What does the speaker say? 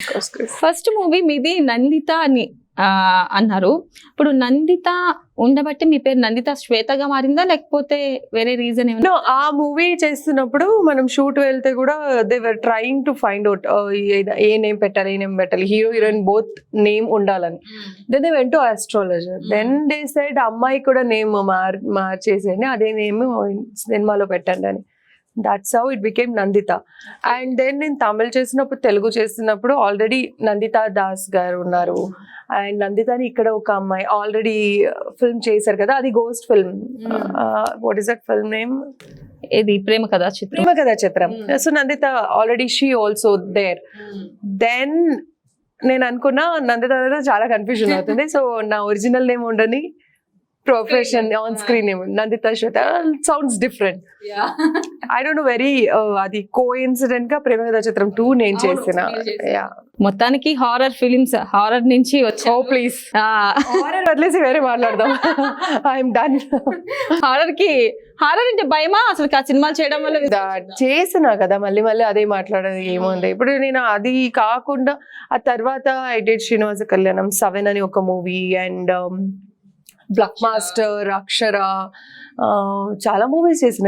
First movie మీది నందిత అని అన్నారు. ఇప్పుడు నందిత ఉండబట్టి మీ పేరు నందిత శ్వేతగా మారిందా, లేకపోతే వేరే రీజన్ ఏమైనా? ఆ మూవీ చేస్తున్నప్పుడు మనం షూట్ వెళ్తే కూడా they were trying to find out a name పెట్టాలి, హీరో హీరోయిన్ బోత్ నేమ్ ఉండాలని. Then they went to astrologer. Then they said అమ్మాయి కూడా నేమ్ మార్చేసేయండి, అదే నేమ్ సినిమాలో పెట్టండి అని. That's how it became Nanditha. And then నేను తమిళ్ చేసినప్పుడు, తెలుగు చేసినప్పుడు ఆల్రెడీ నందిత దాస్ గారు ఉన్నారు. అండ్ నందితని ఇక్కడ ఒక అమ్మాయి ఆల్రెడీ ఫిల్మ్ చేశారు కదా, అది ghost film. What is that film name? ఇది Prema Katha Chitram. So Nanditha already she also there. Then నేను అనుకున్నా నందిత అనేది చాలా కన్ఫ్యూజన్ అవుతుంది, సో నా ఒరిజినల్ నేమ్ ఉండని profession on screen name Nanditha Swetha sounds different. I don't know very అది కోఇన్సిడెంట్ గా ప్రేమ కథా చిత్రం 2 నేను చేసిన. మొత్తానికి హారర్ ఫిలిమ్స్, హారర్ నుంచి వచ్చా. ఓ ప్లీజ్ హారర్ వదిలేసి వేరే మాట్లాడదాం. I'm done. హారర్ అంటే భయమా అసలు? ఆ సినిమాలు చేయడం వల్ల చేసినా కదా, మళ్ళీ అదే మాట్లాడేది ఏముంది. ఇప్పుడు నేను అది కాకుండా ఆ తర్వాత ఐ డిడ్ శ్రీనివాస కళ్యాణం 7 అని ఒక మూవీ, అండ్ బ్లాక్ మాస్టర్, అక్షర, చాలా మూవీస్ చేసిన.